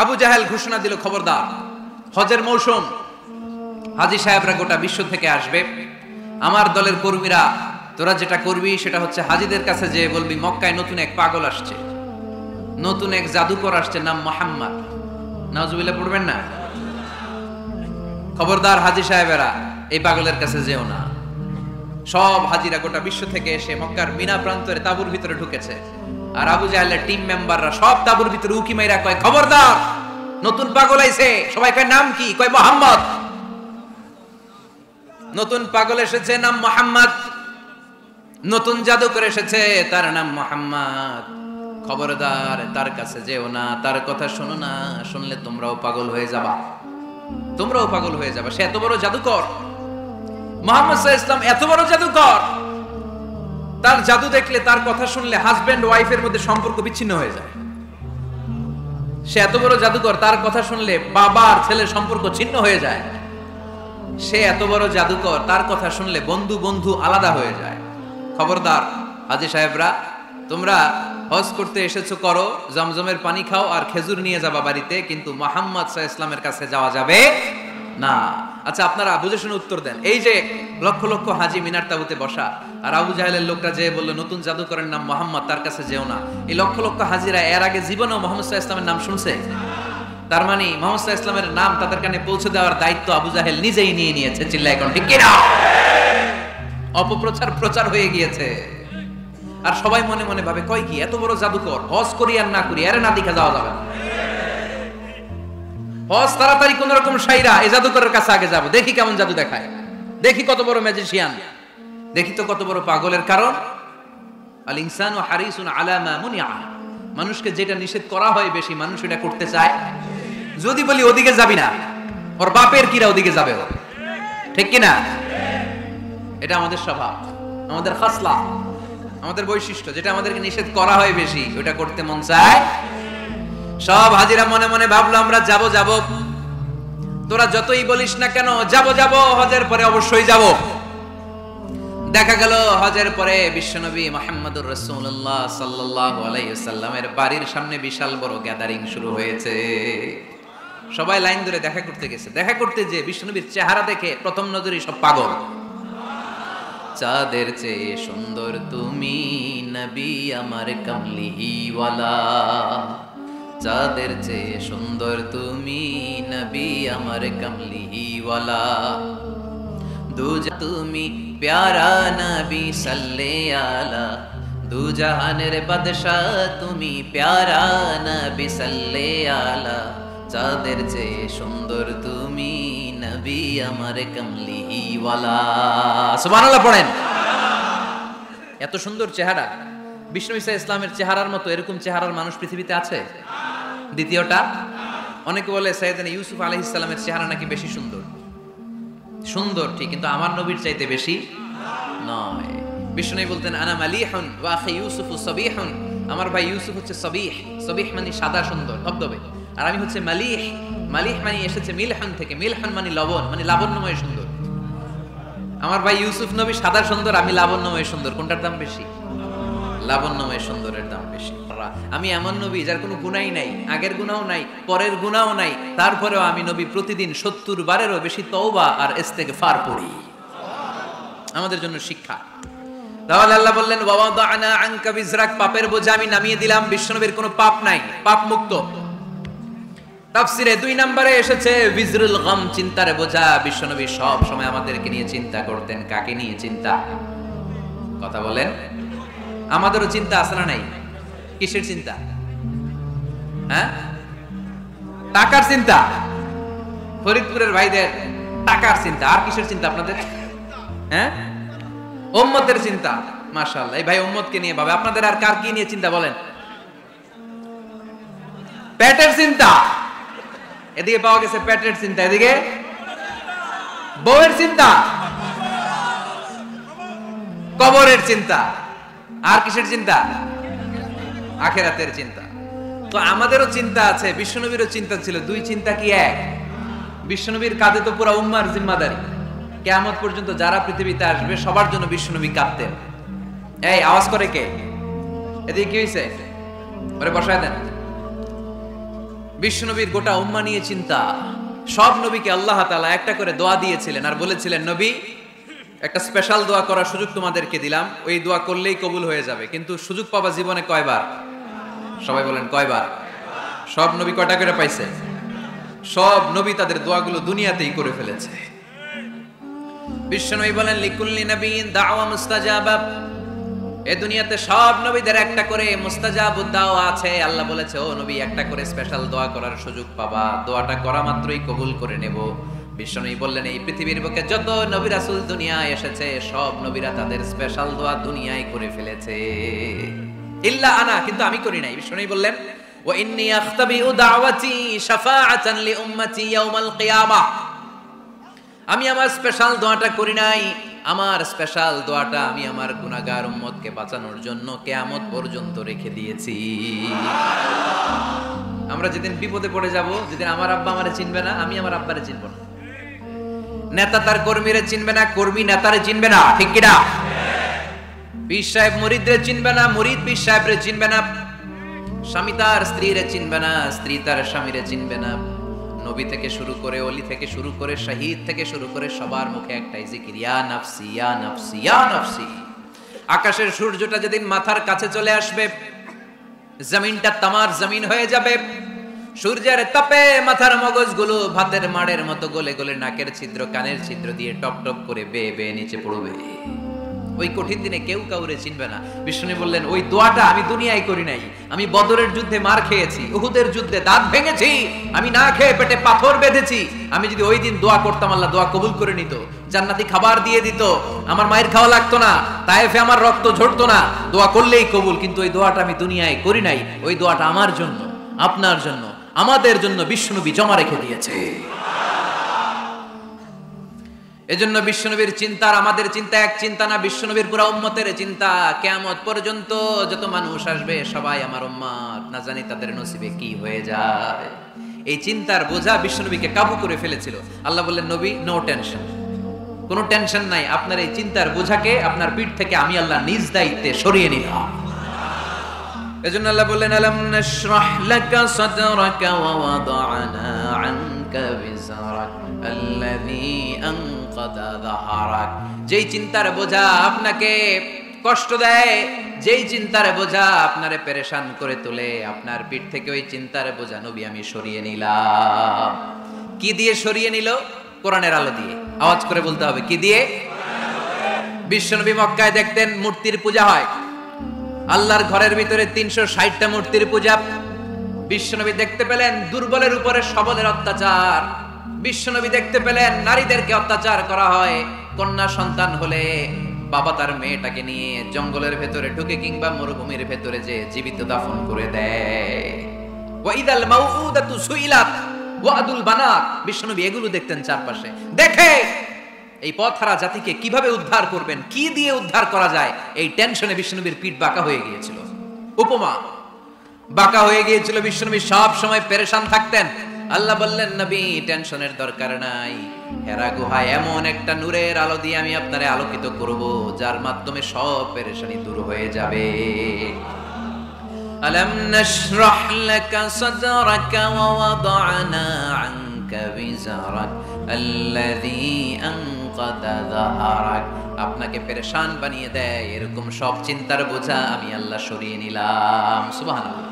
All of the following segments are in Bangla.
আবু জাহেল ঘোষণা দিল, খবরদার, হজের মৌসুম, হাজী সাহেবরা গোটা বিশ্ব থেকে আসবে, আমার দলের কর্মীরা তোরা যেটা করবি সেটা হচ্ছে হাজীদের কাছে যে বলবি মক্কায় নতুন এক পাগল আসছে, নতুন এক জাদুকর আসছে, নাম মুহাম্মদ। নাউজুবিল্লাহ পড়বেন না? খবরদার হাজী সাহেবেরা, এই পাগলের কাছে যেও না। সব হাজিরা গোটা বিশ্ব থেকে এসে মক্কার মিনা প্রান্তরে তাঁবুর ভিতরে ঢুকেছে, আর আবু জাহেলের টিম মেম্বাররা সব তাঁবুর ভিতরে উকি মাইরা কয়, খবরদার, নতুন পাগল আইছে। সবাই কয়, নাম কি? কয়, মুহাম্মদ। নতুন পাগল এসেছে, নাম মুহাম্মদ। নতুন জাদুকর এসেছে, তার নাম মুহাম্মদ। খবরদার, তার কাছে যেও না, তার কথা শোনো না, শুনলে তোমরাও পাগল হয়ে যাবা, তোমরাও পাগল হয়ে যাবা। সে এত বড় জাদুকর, মুহাম্মদ সাল্লাল্লাহু আলাইহি ওয়াসাল্লাম এত বড় জাদুকর, তার জাদু দেখলে, তার কথা শুনলে হাজবেন্ড ওয়াইফের মধ্যে সম্পর্ক বিচ্ছিন্ন হয়ে যায়। সে এত বড় জাদুকর, তার কথা শুনলে বাবা আর ছেলের সম্পর্ক ছিন্ন হয়ে যায়। সে এত বড় জাদুকর, তার কথা শুনলে বন্ধু বন্ধু আলাদা হয়ে যায়। খবরদার হাজী সাহেবরা, তোমরা হজ করতে এসেছো, করো, জমজমের পানি খাও আর খেজুর নিয়ে যাবা বাড়িতে, কিন্তু মুহাম্মদ সাল্লাল্লাহু আলাইহি ওয়াসাল্লামের কাছে যাওয়া যাবে না। আচ্ছা, আপনারা বুঝে শুনে উত্তর দেন। এই যে লক্ষ লক্ষ হাজী মিনার তাঁবুতে বসা, আর আবু জাহেলের লোকটা যে বললো নতুন জাদুকরের নাম মুহাম্মদ, তার কাছে যেও না, এই লক্ষ লক্ষ হাজীরা এর আগে জীবনেও মুহাম্মদ সাল্লাল্লাহু আলাইহি ওয়াসাল্লামের নাম শুনছে? তার মানে মুহাম্মদ সাল্লাল্লাহু আলাইহি ওয়াসাল্লামের নাম তাদের কানে পৌঁছে দেওয়ার দায়িত্ব আবু জাহেল নিজেই নিয়ে নিয়েছে। চিল্লায় এখন ঠিক কি না? অপপ্রচার প্রচার হয়ে গিয়েছে। আর সবাই মনে মনে ভাবে, কয় কি, এত বড় জাদুকর, হজ করি আর না করি, আরে না দেখা যাওয়া যাবে না, হজ তাড়াতাড়ি কোন রকম সাইরা এই জাদুকরের কাছে আগে যাব, দেখি কেমন জাদু দেখায়, দেখি কত বড় ম্যাজিশিয়ান, দেখি তো কত বড় পাগলের। কারণ আল ইনসানু হারিসুন আলা মা মুনিআ, মানুষকে যেটা নিষেধ করা হয় বেশি মানুষ এটা করতে চায়। যদি বলি ওদিকে যাবি না, ওর বাপের কিরা ওদিকে যাবে, ঠিক কি না? এটা আমাদের স্বভাব, আমাদের খাসলা, আমাদের বৈশিষ্ট্য, যেটা আমাদেরকে নিষেধ করা হয় বেশি ওটা করতে মন চায়। সব হাজিরা মনে মনে ভাবলো, আমরা যাব যাব, তোরা যতই বলিস না কেন যাব যাব, হজের পরে অবশ্যই যাব। দেখা গেল হজের পরে বিশ্বনবী মুহাম্মদুর রাসূলুল্লাহ সাল্লাল্লাহু আলাইহি ওয়াসাল্লামের বাড়ির সামনে বিশাল বড় গ্যাদারিং শুরু হয়েছে। সবাই লাইন ধরে দেখা করতে গেছে। দেখা করতে যে বিশ্বনবীর চেহারা দেখে প্রথম নজরেই সব পাগল। চাঁদের চেয়ে সুন্দর তুমি নবী আমার কামলিওয়ালা, চাঁদের চেয়ে সুন্দর তুমি নবী আমার কামলিওয়ালা, দুজা তুমি প্যারা নবী সাল্লে আলা, দুজাহানের বাদশাহ তুমি প্যারা নবী সাল্লে আলা, চাঁদের চেয়ে সুন্দর তুমি নবী আমার কামলিওয়ালা। সুবহানাল্লাহ পড়েন। এত সুন্দর চেহারা, বিষ্ণু ঈসা ইসলামের চেহারার মতো এরকম চেহারার মানুষ পৃথিবীতে আছে? দ্বিতীয়টা, অনেকে বলে সাইয়েদনা ইউসুফ আলাইহিস সালামের চেহারা নাকি বেশি সুন্দর। সুন্দর ঠিক, কিন্তু আমার নবীর চাইতে বেশি নয়। বিষ্ণু বলতেন, আনা মালিহুন ওয়া আখি ইউসুফু সাবিহুন, আমার ভাই ইউসুফ হচ্ছে সাবিহ, সাবিহ মানে সাদা সুন্দর ধবধবে, আর আমি হচ্ছে মালিহ, মালিহ মানে এসেছে মিলহান থেকে, মিলহান মানে লবণ, মানে লাবণ্যময় সুন্দর। আমার ভাই ইউসুফ নবী সাদা সুন্দর, আমি লাবণ্যময় সুন্দর, কোনটার দাম বেশি? লাবণ্যময় সুন্দরের দাম বেশি। আমি এমন নবী যার কোনো গুনাহ নাই, আগের গুনাহও নাই, পরের গুনাহও নাই, তারপরেও আমি নবী প্রতিদিন 70 বারেরও বেশি তওবা আর ইস্তেগফার পড়ি। আমাদের জন্য শিক্ষা। তাহলে আল্লাহ বললেন, ওয়া ওয়াদানা আনকা বিজরাক, পাপের বোঝা আমি নামিয়ে দিলাম। বিশ্বনবীর কোনো পাপ নাই, পাপ মুক্ত। তাফসিরে 2 নম্বরে এসেছে বিজরুল গাম, চিন্তার বোঝা। বিশ্বনবী সব সময় আমাদেরকে নিয়ে চিন্তা করতেন। কাকে নিয়ে চিন্তা? কথা বলেন। আমাদেরও চিন্তা আছে না নাই? কিসের চিন্তা? হ্যাঁ, টাকার চিন্তা। ফরিদপুরের ভাইদের টাকার চিন্তা। আর কিসের চিন্তা আপনাদের? হ্যাঁ, উম্মতের চিন্তা। মাশাআল্লাহ, এই ভাই উম্মতকে নিয়ে ভাবে। আপনাদের আর কার কি নিয়ে চিন্তা বলেন? পেটের চিন্তা। এদিকে পাওয়া গেছে পেটের চিন্তা, এদিকে বউয়ের চিন্তা, কবরের চিন্তা। আর কিসের চিন্তা? আখিরাতের চিন্তা। তো আমাদেরও চিন্তা আছে, বিশ্বনবীরও চিন্তা ছিল। 2 চিন্তা কি এক? বিশ্বনবীর কাঁধে তো পুরো উম্মার জিম্মাদারি। কিয়ামত পর্যন্ত যারা পৃথিবীতে আসবে সবার জন্য বিশ্বনবী কাঁদতেন। এই আওয়াজ করে কে? এদিকে কি হইছে? ওরে বসায় দেন। বিশ্বনবীর গোটা উম্মাহ নিয়ে চিন্তা। সব নবীকে আল্লাহ তাআলা একটা করে দোয়া দিয়েছিলেন আর বলেছিলেন, নবী একটা স্পেশাল দোয়া করার সুযোগ তোমাদেরকে দিলাম, ওই দোয়া করলেই কবুল হয়ে যাবে। কিন্তু সুযোগ পাবা জীবনে কয়বার? সবাই বলেন কয়বার? সব নবী কয়টা করে পাইছে? সব নবী তাদের দোয়াগুলো দুনিয়াতেই করে ফেলেছে। বিশ্বনবী বলেন, লিকুল্লি নবিয়্যিন দাওয়া মুস্তাজাবা। এই দুনিয়াতে সব নবীদের একটা করে মুস্তাজাবুদ দাওয়া আছে। আল্লাহ বলেছে, ও নবী একটা করে স্পেশাল দোয়া করার সুযোগ পাবা, দোয়াটা করা মাত্রই কবুল করে নেব। বিশ্বনবী বললেন, এই পৃথিবীর বুকে যত নবী রাসূল দুনিয়ায় এসেছে সব নবীরা তাদের স্পেশাল দোয়া দুনিয়ায় করে ফেলেছে, ইল্লা আনা, কিন্তু আমি করি নাই। বিশ্বনবী বললেন, ওয়া ইন্নী আখতাবিউ দাওয়াতি শাফাআতান লি উম্মতি ইয়াউমাল কিয়ামাহ। আমি আমার স্পেশাল দোয়াটা করি নাই, আমার স্পেশাল দোয়াটা আমি আমার গুনাহগার উম্মতকে বাঁচানোর জন্য কিয়ামত পর্যন্ত রেখে দিয়েছি। আমরা যেদিন বিপদে পড়ে যাব, যেদিন আমার আব্বা আমারে চিনবে না, আমি আমার আব্বারে চিনব না, নেতা তার কর্মীরে চিনবে না, কর্মী নেতারে চিনবে না, ঠিক কি না? পীর সাহেব মুরিদরে চিনবে না, মুরিদ পীর সাহেবরে চিনবে না, স্বামী তার স্ত্রীরে চিনবে না, স্ত্রী তার স্বামীরে চিনবে না। নবী থেকে শুরু করে, ওলি থেকে শুরু করে, শহীদ থেকে শুরু করে সবার মুখে একটাই জিকির, ইয়া নাফসি ইয়া নাফসি ইয়া নাফসি। আকাশের সূর্যটা যেদিন মাথার কাছে চলে আসবে, জমিনটা তামার জমিন হয়ে যাবে, সূর্যের তাপে মাথার মগজগুলো ভাতের মাড়ের মতো গলে গলে নাকের ছিদ্র কানের ছিদ্র দিয়ে টপ টপ করে বেয়ে বেয়ে নিচে পড়বে। ওই কঠিন দিনে কেউ কাউরে চিনবে না। বিষ্ণু বললেন, ওই দোয়াটা আমি দুনিয়ায় করি নাই, আমি বদরের যুদ্ধে মার খেয়েছি, উহুদের যুদ্ধে দাঁত ভেঙেছি, আমি না খেয়ে পেটে পাথর বেঁধেছি। আমি যদি ওই দিন দোয়া করতাম, আল্লাহ দোয়া কবুল করে নিত, জান্নাতি খাবার দিয়ে দিত, আমার মায়ের খাওয়া লাগতো না, তায়েফে আমার রক্ত ঝরতো না, দোয়া করলেই কবুল। কিন্তু ওই দোয়াটা আমি দুনিয়ায় করি নাই, ওই দোয়াটা আমার জন্য, আপনার জন্য, আমাদের জন্য বিশ্বনবী জমা রেখে দিয়েছে। এজন্য বিশ্বনবীর চিন্তা আর আমাদের চিন্তা এক চিন্তা না, বিশ্বনবীর পুরো উম্মতের চিন্তা। কিয়ামত পর্যন্ত যত মানুষ আসবে সবাই আমার উম্মত, না জানি তাদের নসিবে কি হয়ে যায়। এই চিন্তার বোঝা বিশ্বনবীকে কাবু করে ফেলেছিল। আল্লাহ বললেন, নবী নো টেনশন, কোনো টেনশন নাই, আপনার এই চিন্তার বোঝাকে আপনার পিঠ থেকে আমি আল্লাহ নিজ দায়িত্বে সরিয়ে নিলাম। এজন্য আল্লাহ বললেন, আলাম নাশরাহ লাকা সাদরাকা ওয়া ওয়াদা'না আনকা বিজরাক আল্লাযী আনকাদা যাহরাক। যেই চিন্তার বোঝা আপনাকে কষ্ট দেয়, যেই চিন্তার বোঝা আপনারে পেরেশান করে তোলে, আপনার পিঠ থেকে ওই চিন্তার বোঝা নবী আমি সরিয়ে নিলাম। কি দিয়ে সরিয়ে নিল? কোরআনের আলো দিয়ে। আওয়াজ করে বলতে হবে, কি দিয়ে? বিশ্বনবী মক্কায় দেখতেন মূর্তির পূজা হয়, আল্লাহর ঘরের ভিতরে 360টা মূর্তির পূজা। বিশ্বনবী দেখতে পেলেন দুর্বলের উপরে সবলের অত্যাচার, বিশ্বনবী দেখতে পেলেন নারীদেরকে অত্যাচার করা হয়। কন্যা সন্তান হলে বাবা তার মেয়েটাকে নিয়ে জঙ্গলের ভেতরে ঢুকে কিংবা মরুভূমির ভেতরে যে জীবিত দাফন করে দেয়। ওয়াইদাল মাউউদাতু সুইলাত ওয়াদুল বানাত। বিশ্বনবী এগুলো দেখতেন চারপাশে, দেখে এই পথহারা জাতিকে কিভাবে উদ্ধার করবেন, কি দিয়ে উদ্ধার করা যায়, এই টেনশনে বিশ্বনবীর পিঠ বাঁকা হয়ে গিয়েছিল। উপমা বাঁকা হয়ে গিয়েছিল, বিশ্বনবী সব সময় পেরেশান থাকতেন। আল্লাহ বললেন, নবী টেনশনের দরকার নাই, হেরা গুহায় এমন একটা নূরের আলো দিয়ে আমি আপনারে আলোকিত করব, যার মাধ্যমে সব পেরেশানি দূর হয়ে যাবে। আলাম নাশরাহ লাকা সাদরাকা ওয়া ওয়াদা'না আনকা বিজরাক আল্লাযী আনকাদা যাহরাক। আপনাকে পেরেশান বানিয়ে দেয় এরকম সব চিন্তার বোঝা আমি আল্লাহ সরিয়ে নিলাম। সুবহানাল্লাহ।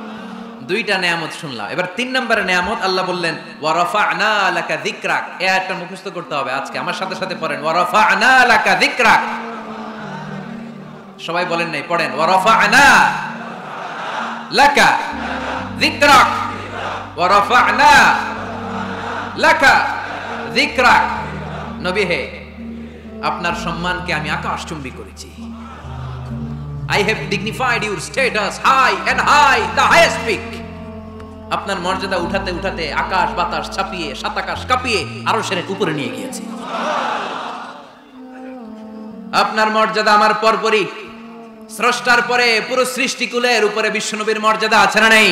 দুইটা নিয়ামত শুনলাম, এবার 3 নম্বরের নিয়ামত আল্লাহ বললেন, ওয়া রাফা'না লাকা যিকরাক। এই আয়াতটা মুখস্থ করতে হবে আজকে, আমার সাথে সাথে পড়েন, ওয়া রাফা'না লাকা যিকরাক। সবাই বলেন নাই, পড়েন, ওয়া রাফা'না লাকা যিকরাক ওয়া রাফা'না লাকা যিকরাক। নবী হে, আপনার সম্মানকে আমি আকাশচুম্বী করেছি। I have dignified your status high and high, the highest peak. আপনার মর্যাদা উঠাতে উঠাতে আকাশ বাতাস ছাপিয়ে, সাত আকাশ কাঁপিয়ে আরশের উপরে নিয়ে গিয়েছি। আপনার মর্যাদা আমার পরপরই, স্রষ্টার পরে পুরো সৃষ্টিকুলের উপরে বিশ্বনবীর মর্যাদা আছে না নেই?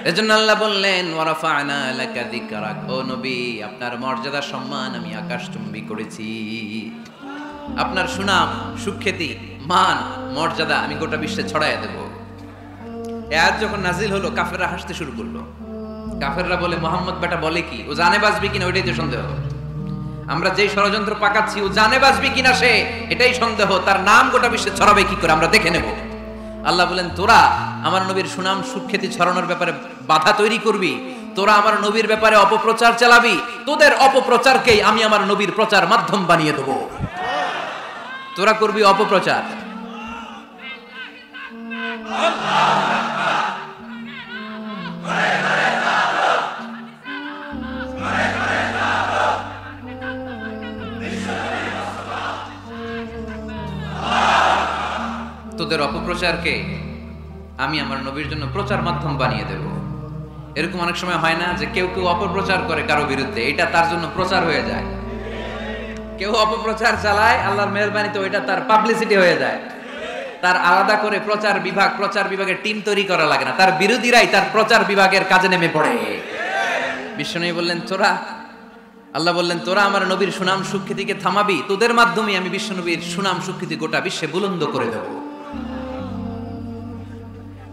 এজন্য আল্লাহ বললেন, ওয়া রাফা'না লাকা যিকরাক। ও নবী, আপনার মর্যাদা সম্মান আমি আকাশচুম্বী করেছি। আপনার সুনাম, সুখ্যাতি, মান, মর্যাদা আমি গোটা বিশ্বে ছড়াইয়া দেব। এই আয়াত যখন নাজিল হলো, কাফেররা হাসতে শুরু করলো। কাফেররা বলে মোহাম্মদ বেটা বলে কি, ও জানে বাঁচবি কিনা ওইটাই তো সন্দেহ। আমরা যেই ষড়যন্ত্র পাকাচ্ছি ও জানে বাঁচবি কিনা সে, এটাই সন্দেহ। তার নাম গোটা বিশ্বে ছড়াবে কি করে আমরা দেখে নেব। আল্লাহ বলেন, তোরা আমার নবীর সুনাম সুখ্যাতি ছড়ানোর ব্যাপারে বাধা তৈরি করবি, তোরা আমার নবীর ব্যাপারে অপপ্রচার চালাবি, তোদের অপপ্রচারকেই আমি আমার নবীর প্রচার মাধ্যম বানিয়ে দেব। তোরা করবি অপপ্রচার। তোদের অপপ্রচারকে আমি আমার নবীর জন্য প্রচার মাধ্যম বানিয়ে দেব। এরকম অনেক সময় হয় না যে কেউ কেউ অপপ্রচার করে কারো বিরুদ্ধে, এটা তার জন্য প্রচার হয়ে যায়। কেউ অপপ্রচার চালায়, আল্লাহর মেহেরবানিতে ওইটা তার পাবলিসিটি হয়ে যায়। তার আলাদা করে প্রচার বিভাগের টিম তৈরি করা লাগে না, তার বিরোধীরাই তার প্রচার বিভাগের কাজে নেমে পড়ে। বিশ্বনবী বললেন, আল্লাহ বললেন, তোরা আমার নবীর সুনাম সুখ্যাতিকে থামাবি, তোদের মাধ্যমে আমি বিশ্বনবীর সুনাম সুখ্যাতি গোটা বিশ্বে বুলন্দ করে দেব।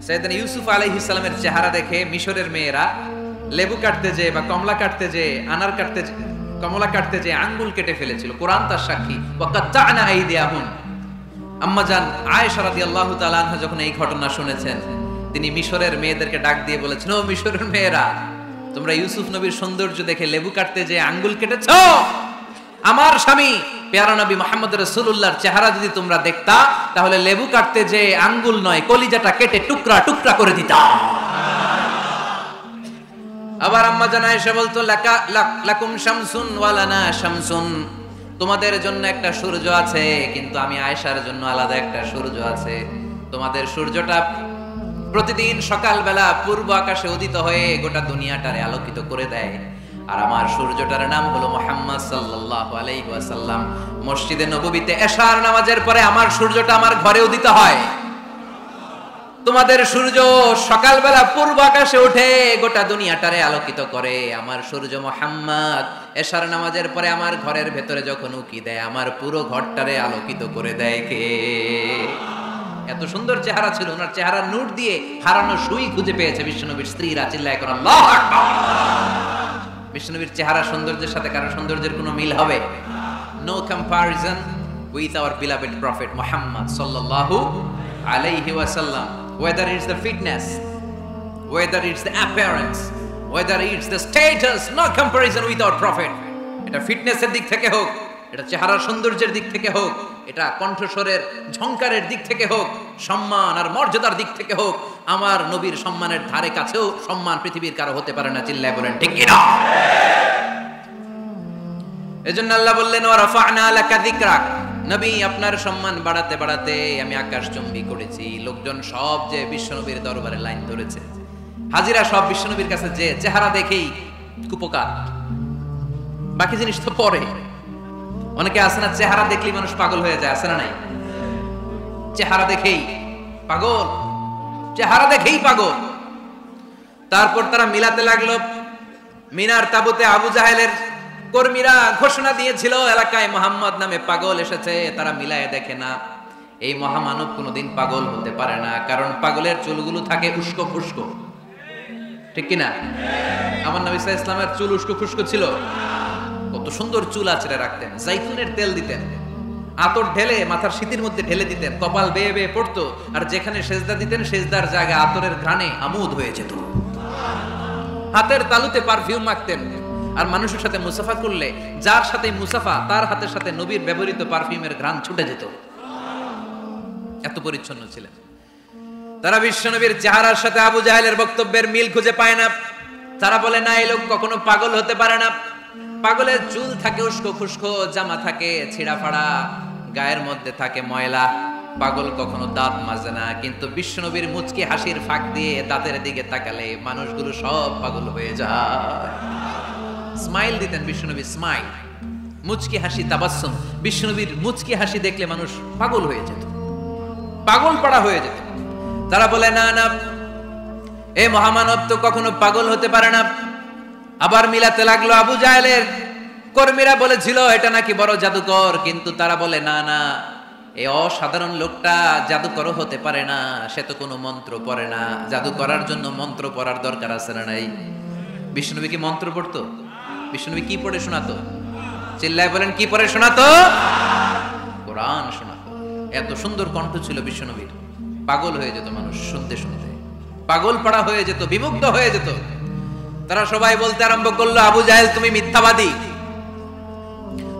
সাইয়েদনা ইউসুফ আলাইহিস সালামের চেহারা দেখে মিশরের মেয়েরা লেবু কাটতে যে বা কমলা কাটতে যে আনার কাটতে কমলা কাটতে যে আঙ্গুল কেটে ফেলেছিল। কোরআন তার সাক্ষী। ওয়াকাত্তা'না আইদিয়াহুম। আম্মা জান আয়েশা রাদিয়াল্লাহু তাআলা আনহা যখন এই ঘটনা শুনেছেন, তিনি মিশরের মেয়েদেরকে ডাক দিয়ে বলেছেন, ও মিশরের মেয়েরা, তোমরা ইউসুফ নবীর সৌন্দর্য দেখে লেবু কাটতে যে আঙ্গুল কেটেছো, আমার স্বামী পেয়ারা নবী মুহাম্মদ রাসূলুল্লাহর চেহারা যদি তোমরা দেখতা, তাহলে লেবু কাটতে যে আঙ্গুল নয়, কলিজাটা কেটে টুকরা টুকরা করে দিতা। আবার আম্মা জান আয়েশা বলতো, লাকুম শামসুন ওয়া লানা শামসুন, তোমাদের জন্য একটা সূর্য আছে, কিন্তু আমি আয়েশার জন্য আলাদা একটা সূর্য আছে। তোমাদের সূর্যটা প্রতিদিন সকালবেলা পূর্ব আকাশে উদিত হয়ে গোটা দুনিয়াটারে আলোকিত করে দেয়, আর আমার সূর্যটার নাম হলো মুহাম্মদ সাল্লাল্লাহু আলাইহি ওয়াসাল্লাম। মসজিদে নববীতে এশার নামাজের পরে আমার সূর্যটা আমার ঘরে উদিত হয়। তোমাদের সূর্য সকালবেলা পূর্ব আকাশে উঠে গোটা দুনিয়াটারে আলোকিত করে, আমার সূর্য মুহাম্মদ এশার নামাজের পরে আমার ঘরের ভেতরে যখন উকি দেয়, আমার পুরো ঘরটারে আলোকিত করে দেয় কে? এত সুন্দর চেহারা ছিল, ওনার চেহারার নূর দিয়ে হারানো সুই খুঁজে পেয়েছে বিশ্বনবীর স্ত্রীরা। চিল্লায় করে আল্লাহু আকবার। বিশ্বনবীর চেহারা সৌন্দর্যের সাথে কারো সৌন্দর্যের কোনো মিল হবে? No comparison with our beloved prophet Muhammad সাল্লাল্লাহু আলাইহি ওয়াসাল্লাম। Whether it's the fitness, whether it's the appearance, whether it's the status, no comparison with our prophet. এটা ফিটনেসের দিক থেকে হোক, এটা চেহারার সৌন্দর্যের দিক থেকে হোক, এটা কণ্ঠস্বরের ঝংকারের দিক থেকে হোক, সম্মান আর মর্যাদার দিক থেকে হোক, আমার নবীর সম্মানের ধারে কাছেও সম্মান পৃথিবীর কারো হতে পারে না। চিল্লায় বলেন ঠিক কি না? এজন্য আল্লাহ বললেন, ওয়া রাফা'না লাকা যিকরাক, নবী আপনার সম্মান বাড়াতে বাড়াতে আমি আকাশচুম্বী করেছি। লোকজন সব যে বিশ্বনবীর দরবারে লাইন ধরেছে, হাজিরা সব বিশ্বনবীর কাছে, যে চেহারা দেখেই কুপকার, বাকি জিনিস তো পরে। অনেকে আছে না, চেহারা দেখলেই মানুষ পাগল হয়ে যায়, আছে না নাই? চেহারা দেখেই পাগল, চেহারা দেখেই পাগল। তারপর তারা মিলাতে লাগলো। মিনার তাবুতে আবু জাহেলের কর্মীরা ঘোষণা দিয়েছিল, এলাকায় মুহাম্মদ নামে পাগল এসেছে। তারা মিলায়ে দেখে না, এই মহামানব কোনোদিন পাগল হতে পারে না, কারণ পাগলের চুলগুলো থাকে উস্কো ফুস্কো, ঠিক কিনা? আমার নবী সাল্লাল্লাহু আলাইহি ওয়াসাল্লামের চুল উস্কো ফুস্কো ছিল। কত সুন্দর চুল আঁচড়ে রাখতেন, জাইতুনের তেল দিতেন, আতর ঢেলে মাথার শীতের মধ্যে ঢেলে দিতেন, কপাল বেয়ে বেয়ে পড়তো, আর যেখানে সেজদা দিতেন সেজদার জায়গা আতরের ঘ্রাণে আমোদ হয়ে যেত। হাতের তালুতে পারফিউম মাখতেন, আর মানুষের সাথে মুসাফা করলে যার সাথে মুসাফা তার হাতের সাথে নবীর ব্যবহৃত পারফিউমের ঘ্রাণ ছুটে যেত। এত পরিচ্ছন্ন ছিলেন তারা। বিশ্বনবীর চেহারার সাথে আবু জাহেলের বক্তব্যের মিল খুঁজে পায় না। তারা বলে, না, এই লোক কখনো পাগল হতে পারে না। পাগলের চুল থাকে উস্কো খুস্কো, জামা থাকে ছিঁড়া ফাড়া, গায়ের মধ্যে থাকে ময়লা। পাগল কখনো দাঁত মাজে না। কিন্তু বিশ্বনবীর মুচকি হাসির ফাঁক দিয়ে দাঁতের দিকে তাকালে মানুষগুলো সব পাগল হয়ে যায়। স্মাইল দিতেন বিশ্বনবী, স্মাইল, মুচকি হাসি, তাবাসসুম। বিশ্বনবীর মুচকি হাসি দেখলে মানুষ পাগল হয়ে যেত, পাগল পাড়া হয়ে যেত। তারা বলে, না না, এই মহামানব তো কখনো পাগল হতে পারে না। আবার মিলাতে লাগলো। আবু জাহেলের কর্মীরা বলেছিল এটা নাকি বড় জাদুকর, কিন্তু তারা বলে, না না, এই অসাধারণ লোকটা জাদুকর হতে পারে না, সে তো কোনো মন্ত্র পড়ে না। জাদু করার জন্য মন্ত্র পড়ার দরকার আছে না নাই? বিশ্বনবী কি মন্ত্র পড়তো? বিশ্বনবী কি পড়ে শোনাতো? চিল্লায় বলেন, কি পড়ে শোনাতো? কোরআন শোনাতো। এত সুন্দর কণ্ঠ ছিল বিশ্বনবীর, পাগল হয়ে যেত মানুষ শুনতে শুনতে, পাগল পাড়া হয়ে যেত, বিমুগ্ধ হয়ে যেত। তারা সবাই বলতে আরম্ভ করলো, আবু জাহেল তুমি মিথ্যাবাদী,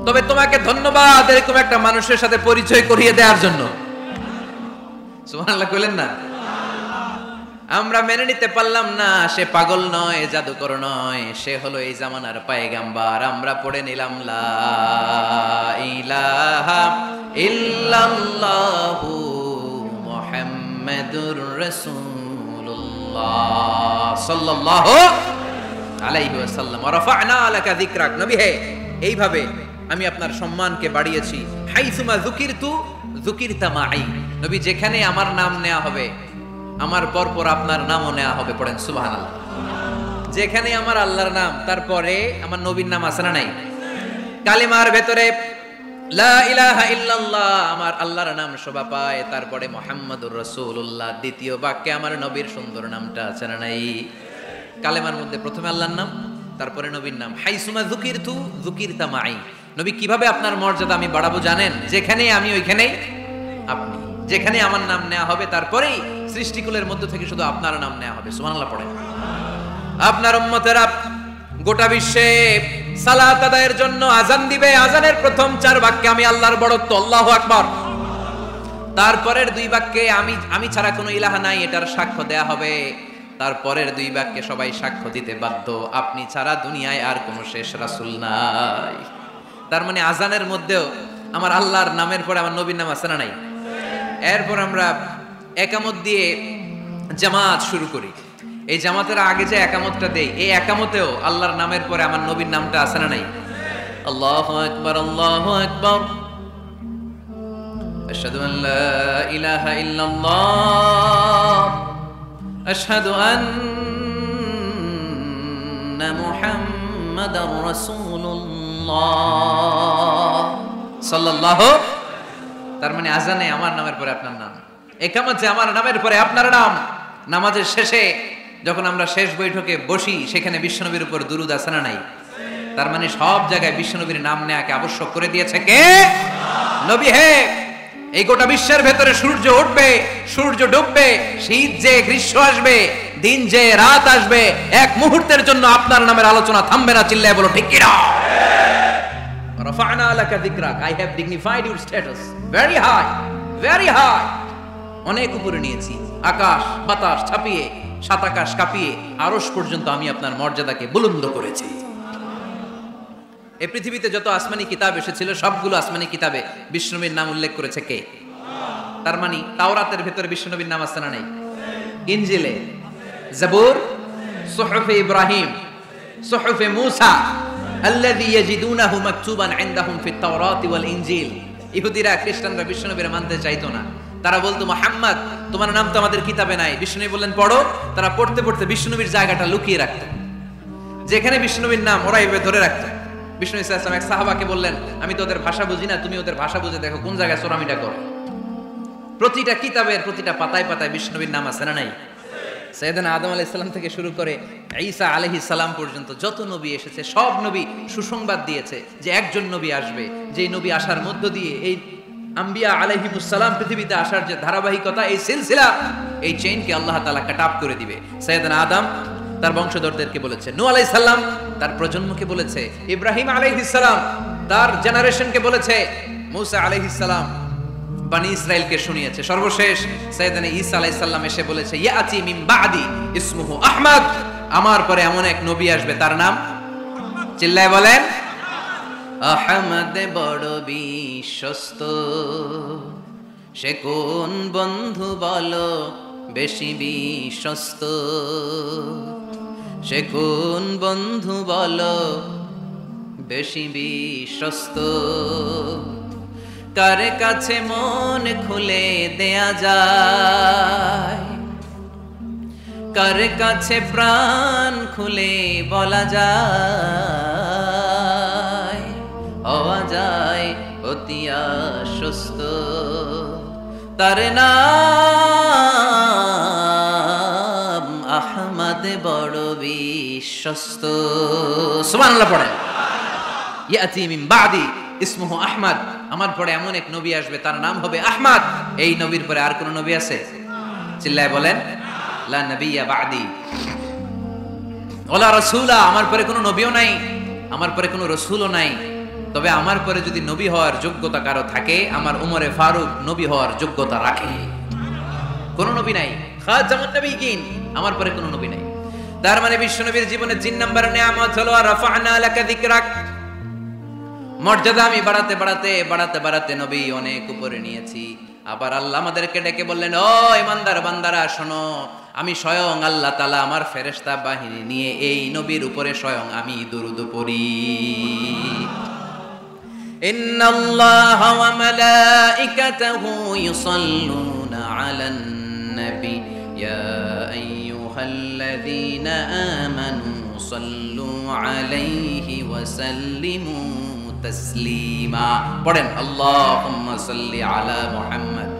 তবে তোমাকে ধন্যবাদ এরকম একটা মানুষের সাথে পরিচয় করিয়ে দেওয়ার জন্য। সুবহানাল্লাহ কইলেন না? আমরা মেনে নিতে পারলাম না সে পাগল নয়, জাদুকর নয়, সে হলো এই জামানার পয়গাম্বার। আমরা পড়ে নিলাম লা ইলাহা ইল্লাল্লাহু মুহাম্মাদুর রাসূলুল্লাহ সাল্লাল্লাহু আলাইহি ওয়াসাল্লাম। ওয়া রাফা'না লাকা যিকরাক। নবী হে, এইভাবে আমি আপনার সম্মানকে বাড়িয়েছি। হাইসুমা যুকিরতু যুকিরতা মাই। নবী যেখানে আমার নাম নেওয়া হবে, আমার পরপর আপনার নামও নেওয়া হবে। পড়েন সুবহানাল্লাহ। যেখানে আমার আল্লাহর নাম, তারপরে আমার নবীর নাম আছে না নাই? কালিমার ভেতরে লা ইলাহা ইল্লাল্লাহ আমার আল্লাহর নাম শোভা পায়, তারপরে মুহাম্মাদুর রাসূলুল্লাহ দ্বিতীয় বাক্যে আমার নবীর সুন্দর নামটা আছে না নাই? কালেমার মধ্যে প্রথমে আল্লাহর নাম, তারপরে নবীর নাম। হাইসুমা যুকিরতু যুকিরতা মাই। নবী কিভাবে আপনার মর্যাদা আমি বাড়াবো জানেন? যেখানে আমি ওইখানেই আপনি। যেখানে আমার নাম নেওয়া হবে, তারপরেই সৃষ্টিকুলের মধ্য থেকে শুধু আপনার নাম নেওয়া হবে। সুবহানাল্লাহ পড়েন। আপনার উম্মতেরা গোটা বিশ্বে সালাত আদায়ের জন্য আজান দিবে। আজানের প্রথম 4 বাক্যে আমি আল্লাহর বড়ত্ব, আল্লাহু আকবার। তারপরের 2 বাক্যে আমি ছাড়া কোনো ইলাহা নাই, এটার সাক্ষ্য দেয়া হবে। তারপরের 2 বাক্যে সবাই সাক্ষ্য দিতে বাধ্য, আপনি ছাড়া দুনিয়ায় আর কোনো শেষ রাসূল নাই। তার মানে আজানের মধ্যেও আমার আল্লাহর নামের পরে আমার নবীর নাম আছে না নাই? এরপর আমরা একামত দিয়ে জামাত শুরু করি। এই জামাতের আগে যে একামতটা দেই, এই একামতেও আল্লাহর নামের পরে আমার নবীর নামটা আছে না নাই? আল্লাহু আকবার, আল্লাহু আকবার, আশহাদু আন লা ইলাহা ইল্লাল্লাহ, আশহাদু আন্না মুহাম্মাদার রাসূলুল্লাহ সাল্লাল্লাহু। তার মানে আজানে আমার নামের পরে আপনার নাম, একামতে আমার নামের পরে আপনার নাম। নামাজের শেষে যখন আমরা শেষ বৈঠকে বসি, সেখানে বিশ্বনবীর উপর দুরূদ আছে না নাই? তার মানে সব জায়গায় বিশ্বনবীর নাম নেওয়াকে আবশ্যক করে দিয়েছে কে? নবী হে, এই গোটা বিশ্বের ভেতরে সূর্য উঠবে, সূর্য ডুববে, শীত যে গ্রীষ্ম আসবে, দিন যে রাত আসবে, এক মুহূর্তের জন্য আপনার নামের আলোচনা থামবে না। চিল্লায় বলো ঠিক কিনা? রাফা'না লাকা যিকরাক, I have dignified your status very high, very high। অনেক উপরে নিয়েছি, আকাশ বাতাস ছাপিয়ে, সাত আকাশ কাঁপিয়ে আরশ পর্যন্ত আমি আপনার মর্যাদাকে বুলন্দ করেছি। এই পৃথিবীতে যত আসমানি কিতাব এসেছিল, সবগুলো আসমানি কিতাবে বিষ্ণুবীর নাম উল্লেখ করেছে কে? তার মানে তাওরাতের ভেতরে বিষ্ণুবীর নাম আছে না নাই? ইনজিলে, জাবুর, সুহুফে ইব্রাহিম, সুহুফে মূসা, আল্লাযী ইয়াজিদুনাহু মাকতুবান ইনদাহুম ফিত তাওরাতি ওয়াল ইনজিল। ইহুদিরা খ্রিস্টানরা বিষ্ণুবীর মানতে চাইতো না। তারা বলতো, মুহাম্মদ তোমার নাম তো আমাদের কিতাবে নাই। বিষ্ণু বললেন পড়ো। তারা পড়তে পড়তে বিষ্ণুবীর জায়গাটা লুকিয়ে রাখতো। যেখানে বিষ্ণুবীর নাম ওরা এভাবে ধরে রাখতো। বিষ্ণু ইসা ইসলাম এক সাহাবাকে বললেন, আমি তো ওদের ভাষা বুঝি না, তুমি ওদের ভাষা বুঝে দেখো কোন জায়গায় চোরামিটা করো। প্রতিটা কিতাবের প্রতিটা পাতায় পাতায় বিষ্ণুবীর নাম আছে না নাই? সাইয়েদনা আদম আলাইহিস সালাম থেকে শুরু করে ঈসা আলাইহিস সালাম পর্যন্ত যত নবী এসেছে, সব নবী সুসংবাদ দিয়েছে যে একজন নবী আসবে, যেই নবী আসার মধ্য দিয়ে এই আম্বিয়া আলাইহিমুস সালাম পৃথিবীতে আসার যে ধারাবাহিকতা, এই সিলসিলা, এই চেইনকে আল্লাহ তাআলা কাট অফ করে দিবে। সাইয়েদনা আদম তার বংশধরদেরকে বলেছে, নূহ আলাইহিস সালাম তার প্রজন্মকে বলেছে, ইব্রাহিম আলাইহিস সালাম তার জেনারেশনকে বলেছে, মূসা আলাইহিস সালাম বনি ইসরাইলকে শুনিয়েছে। সর্বশেষ সাইয়েদনা ঈসা আলাইহিস সালাম এসে বলেছে, ইয়াতি মিন বাদি ইসমুহু আহমদ, আমার পরে এমন এক নবী আসবে, তার নাম, চিল্লায় বলেন, আহমদ বড় বিশ্বস্ত, সে কোন বন্ধু বলো বেশি বিশ্বস্ত, সে কোন বন্ধু বলো বেশি বিশ্বস্ত, কার কাছে মন খুলে দেয়া যায়, কার কাছে প্রাণ খুলে বলা যায়, হওয়া যায় অতি আশ্বস্ত, তার নাম আহমদ মোহাম্মদ বড় বিশ্বস্ত। সুবহানাল্লাহ পড়েন। ইয়াতি মিন বাদি ইসমুহু আহমদ, আমার পরে এমন এক নবী আসবে তার নাম হবে আহমদ। এই নবীর পরে আর কোন নবী আছে? চিল্লায় বলেন লা নবিয়্যা বাদি ওয়ালা রাসূলা, আমার পরে কোনো নবীও নাই, আমার পরে কোনো রাসূলও নাই। তবে আমার পরে যদি নবী হওয়ার যোগ্যতা কারো থাকে, আমার উমরে ফারুক নবী হওয়ার যোগ্যতা রাখে। কোন নবী নাই, খাতামুন নবিয়্যিন, আমার পরে কোনো নবী নাই। তার মানে বিশ্বনবীর জীবনে 3 নম্বর নিয়ামত হলো রাফা'না লাকা যিকরাক, মর্যাদা আমি বাড়াতে বাড়াতে বাড়াতে বাড়াতে নবী অনেক উপরে নিয়েছি। আবার আল্লাহ আমাদেরকে ডেকে বললেন, ও ইমানদার বান্দারা শোনো, আমি স্বয়ং আল্লাহ তাআলা আমার ফেরেশতা বাহিনী নিয়ে এই নবীর উপরে স্বয়ং আমি দুরূদ পড়ি। ইন্নাল্লাহা ওয়া মালাইকাতাহু ইউসাল্লুনা আলান নবী ইয়া আইয়ুহাল্লাযীনা আমানু সাল্লু আলাইহি ওয়া সাল্লিমু তাসলিমা। পড়েন আল্লাহুম্মা সাল্লি আলা মুহাম্মদ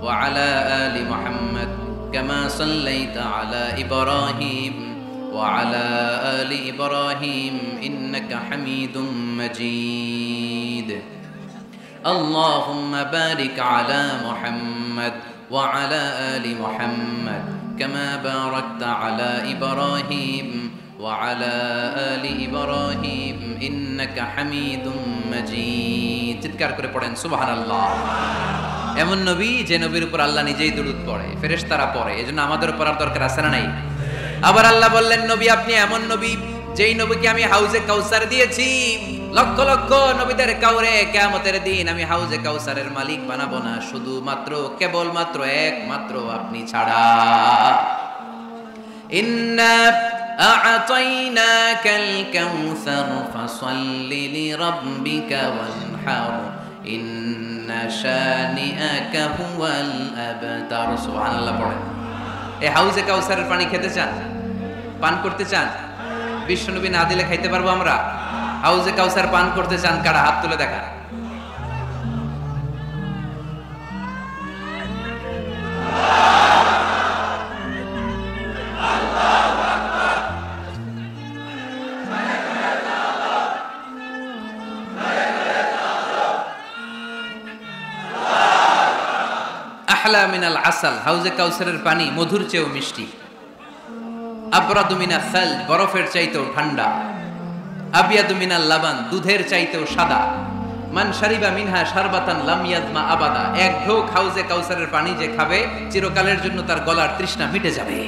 ওয়া আলা আলি মুহাম্মদ কামা সাল্লাইতা আলা ইব্রাহিম ওয়া আলা আলি ইব্রাহিম ইন্নাকা হামিদুম মাজিদ। আল্লাহুম্মা বারিক আলা মুহাম্মদ ওয়া আলা আলি মুহাম্মদ কামা বারাকতা আলা ইব্রাহিম وعلى آل إبراهيم إنك حميد مجيد। চিৎকার করে পড়েন সুবহানাল্লাহ। এমন নবী যে নবীর উপর আল্লাহ নিজেই দুরূদ পড়ে, ফেরেশতারা পড়ে, এজন্য আমাদের উপর আর দরকার আছে না নাই? আবার আল্লাহ বললেন, নবী আপনি এমন নবী যেই নবীকে আমি হাউজে কাউসার দিয়েছি, লক্ষ লক্ষ নবীদের কাউরে কিয়ামতের দিন আমি হাউজে কাউসারের মালিক বানাবো না, শুধুমাত্র কেবলমাত্র একমাত্র আপনি ছাড়া। ইন্না أعطيناك الكوثر فصل لربك وانحر إن شانئك هو الأبتر। সুবহানাল্লাহ পড়েন। এই হাউজে কাউসারের পানি খেতে চান, পান করতে চান? বিশ্বনবী না দিলে খাইতে পারবো আমরা? হাউজে কাউসার পান করতে চান কারা? হাত তুলে দেখা। আহলা মিনাল আসাল, হাউজে কাউসারের পানি মধুর চেয়েও মিষ্টি। আবরাদু মিনাল সালজ, বরফের চাইতেও ঠান্ডা। আবিয়াদু মিনাল লাবান, দুধের চাইতেও সাদা। মান শারিবা মিনহা শারবাতান লাম ইয়াজমা আবাদা, এক ঢোক হাউজে কাউসারের পানি যে খাবে চিরকালের জন্য তার গলার তৃষ্ণা মিটে যাবে।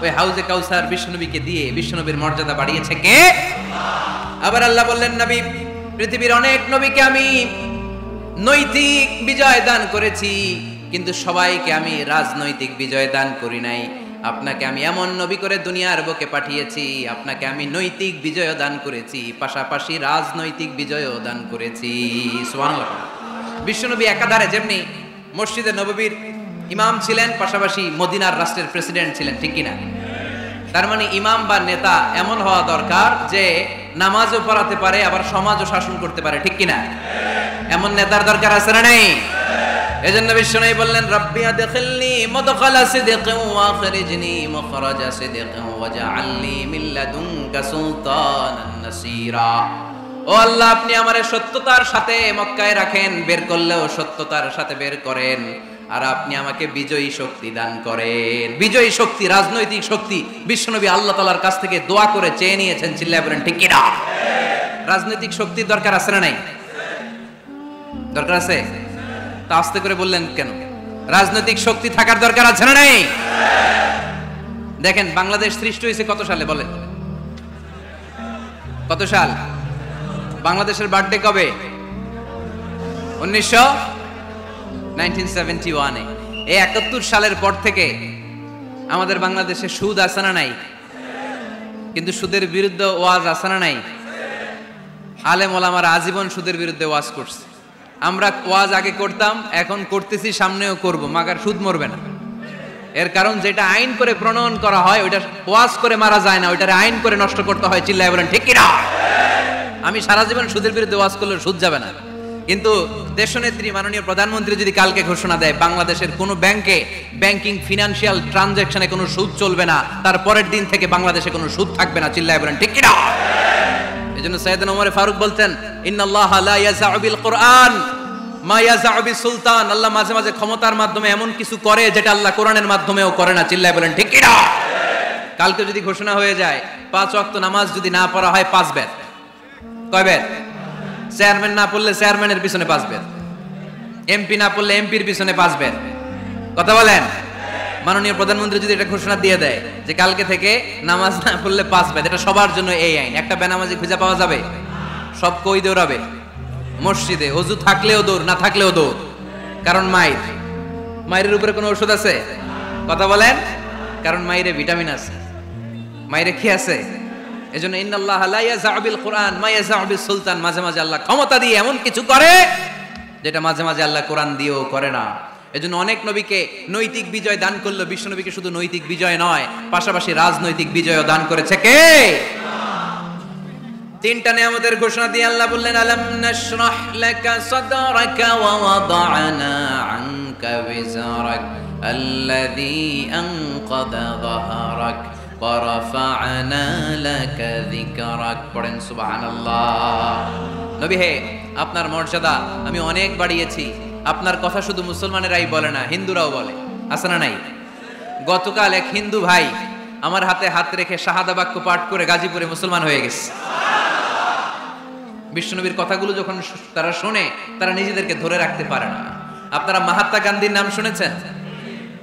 ওই হাউজে কাউসার বিশ্বনবীকে দিয়ে বিশ্বনবীর মর্যাদা বাড়িয়েছে কে? আবার আল্লাহ বললেন, নবী পৃথিবীর অনেক নবীকে আমি নৈতিক বিজয় দান করেছি, কিন্তু সবাইকে আমি রাজনৈতিক বিজয় দান করি নাই। আপনাকে আমি এমন নবী করে দুনিয়ার বুকে পাঠিয়েছি, আপনাকে আমি নৈতিক বিজয় দান করেছি, পাশাপাশি রাজনৈতিক বিজয় দান করেছি। সুবহানাল্লাহ। বিশ্বনবী একাধারে যেমনি মসজিদে নববীর ইমাম ছিলেন, পাশাপাশি মদিনার রাষ্ট্রের প্রেসিডেন্ট ছিলেন, ঠিক কিনা? তার মানে ইমাম বা নেতা এমন হওয়া দরকার যে নামাজও পড়াতে পারে, আবার সমাজও শাসন করতে পারে, ঠিক কিনা? এমন নেতার দরকার আছে না নাই? এজন্য বিশ্বনবী বললেন, রব্বি আদখিলনি মুদখালা সিদকিন ওয়া আখরিজনি মুখরাজা সিদকিন ওয়াজআলনি মিন লাদুনকা সুলতানান নাসীরা। ও আল্লাহ, আপনি আমারে সত্যতার সাথে মক্কায় রাখেন, বের করলেও সত্যতার সাথে বের করেন, আর আপনি আমাকে বিজয়ী শক্তি দান করেন। বিজয়ী শক্তি, রাজনৈতিক শক্তি বিশ্বনবী আল্লাহ তাআলার কাছ থেকে দোয়া করে চেয়ে নিয়েছেন। চিল্লায় বলেন ঠিক কিনা? রাজনৈতিক শক্তির দরকার আছে না নাই? দরকার আছে। তা আস্তে করে বললেন কেন? রাজনৈতিক শক্তি থাকার দরকার আছে না নাই? দেখেন বাংলাদেশ সৃষ্টি হয়েছে কত সালে বলেন? কত সাল? বাংলাদেশের বার্থডে কবে? 1971-এ। এই 71 সালের পর থেকে আমাদের বাংলাদেশে সুদ আছে না নাই? কিন্তু সুদের বিরুদ্ধে ওয়াজ আছে না নাই? আলেম ওলামারা আজীবন সুদের বিরুদ্ধে ওয়াজ করছে। আমরা ওয়াজ আগে করতাম, এখন করতেছি, সামনেও করব, মাগার সুদ মরবে না। এর কারণ যেটা আইন করে প্রণয়ন করা হয় ওইটা ওয়াজ করে মারা যায় না, ওইটারে আইন করে নষ্ট করতে হয়। চিল্লায় বলেন ঠিক কিনা? আমি সারা জীবন সুদের বিরুদ্ধে ওয়াজ করলে সুদ যাবে না, কিন্তু দেশনেত্রী মাননীয় প্রধানমন্ত্রী যদি কালকে ঘোষণা দেয় বাংলাদেশের কোনো ব্যাংকে ব্যাংকিং ফিনান্সিয়াল ট্রানজাকশনে কোনো সুদ চলবে না, তার পরের দিন থেকে বাংলাদেশে কোনো সুদ থাকবে না, চিল্লায় বলেন ঠিক কিনা? এজন্য সাইয়েদনা ওমর ফারুক বলতেন, ইন্নাল্লাহা লা ইয়াযাউ বিল কুরআন মা ইয়াযাউ বিস সুলতান। আল্লাহ মাঝে মাঝে ক্ষমতার মাধ্যমে এমন কিছু করে যেটা আল্লাহ কোরআনের মাধ্যমেও করে না, চিল্লায় বলেন ঠিক কিনা? কালকে যদি ঘোষণা হয়ে যায় 5 ওয়াক্ত নামাজ যদি না পড়া হয় 5 বেত, কয় বেত? চেয়ারম্যান না পড়লে চেয়ারম্যানের পিছনে 5 বেত, এমপি না পড়লে এমপির পিছনে 5 বেত। কথা বলেন? মাননীয় প্রধানমন্ত্রী যদি এটা ঘোষণা দিয়ে দেয় যে কালকে থেকে নামাজ না পড়লে 5 বেত, এটা সবার জন্য এই আইন। একটা বেনামাজি খুঁজে পাওয়া যাবে? সব কই দৌড়াবে মসজিদে, ওযু থাকলেও দৌড়, না থাকলেও দৌড়। কারণ মায়ের উপরে কোনো ওষুধ আছে? কথা বলেন? কারণ মায়ের ভিটামিন আছে, মায়ের কি আছে? এজন্য ইন্নাল্লাহা লা ইয়াযাউ বিল কুরআন মা ইয়াযাউ বিস সুলতান। মাঝে মাঝে আল্লাহ ক্ষমতা দিয়ে এমন কিছু করে যেটা মাঝে মাঝে আল্লাহ কোরআন দিয়েও করে না। এজন্য অনেক নবীকে নৈতিক বিজয় দান করলো, বিশ্ব নবীকে শুধু নৈতিক বিজয় নয়, পাশাপাশি রাজনৈতিক বিজয়ও দান করেছে কে? তিনটা নিয়ামতের ঘোষণা দিয়ে আল্লাহ বললেন, আলাম নাশরাহ লাকা সাদরাকা ওয়া ওয়াদা'না আনকা বিজরাক আল্লাযী আনকাযা যাহরাক ওয়া রাফা'না লাকা যিকরাক। পড়েন সুবহানাল্লাহ। নবী হে, আপনার মর্যাদা আমি অনেক বাড়িয়েছি। আপনার কথা শুধু মুসলমানেরাই বলে না, হিন্দুরাও বলে, আছে না নাই? গতকাল এক হিন্দু ভাই আমার হাতে হাত রেখে শাহাদা বাক্য পাঠ করে গাজীপুরে মুসলমান হয়ে গেছে। বিশ্বনবীর কথাগুলো যখন তারা শোনে, তারা নিজেদেরকে ধরে রাখতে পারে না। আপনারা মহাত্মা গান্ধীর নাম শুনেছেন?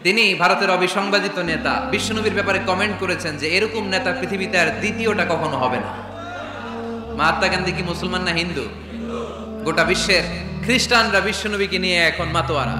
তিনি ভারতের অবিসংবাদিত নেতা। বিশ্বনবীর ব্যাপারে কমেন্ট করেছেন যে এরকম নেতা পৃথিবীতে আর দ্বিতীয়টা কখনো হবে না। মহাত্মা গান্ধী কি মুসলমান না হিন্দু? গোটা বিশ্বের খ্রিস্টানরা বিশ্বনবীকে নিয়ে এখন মাতোয়ারা।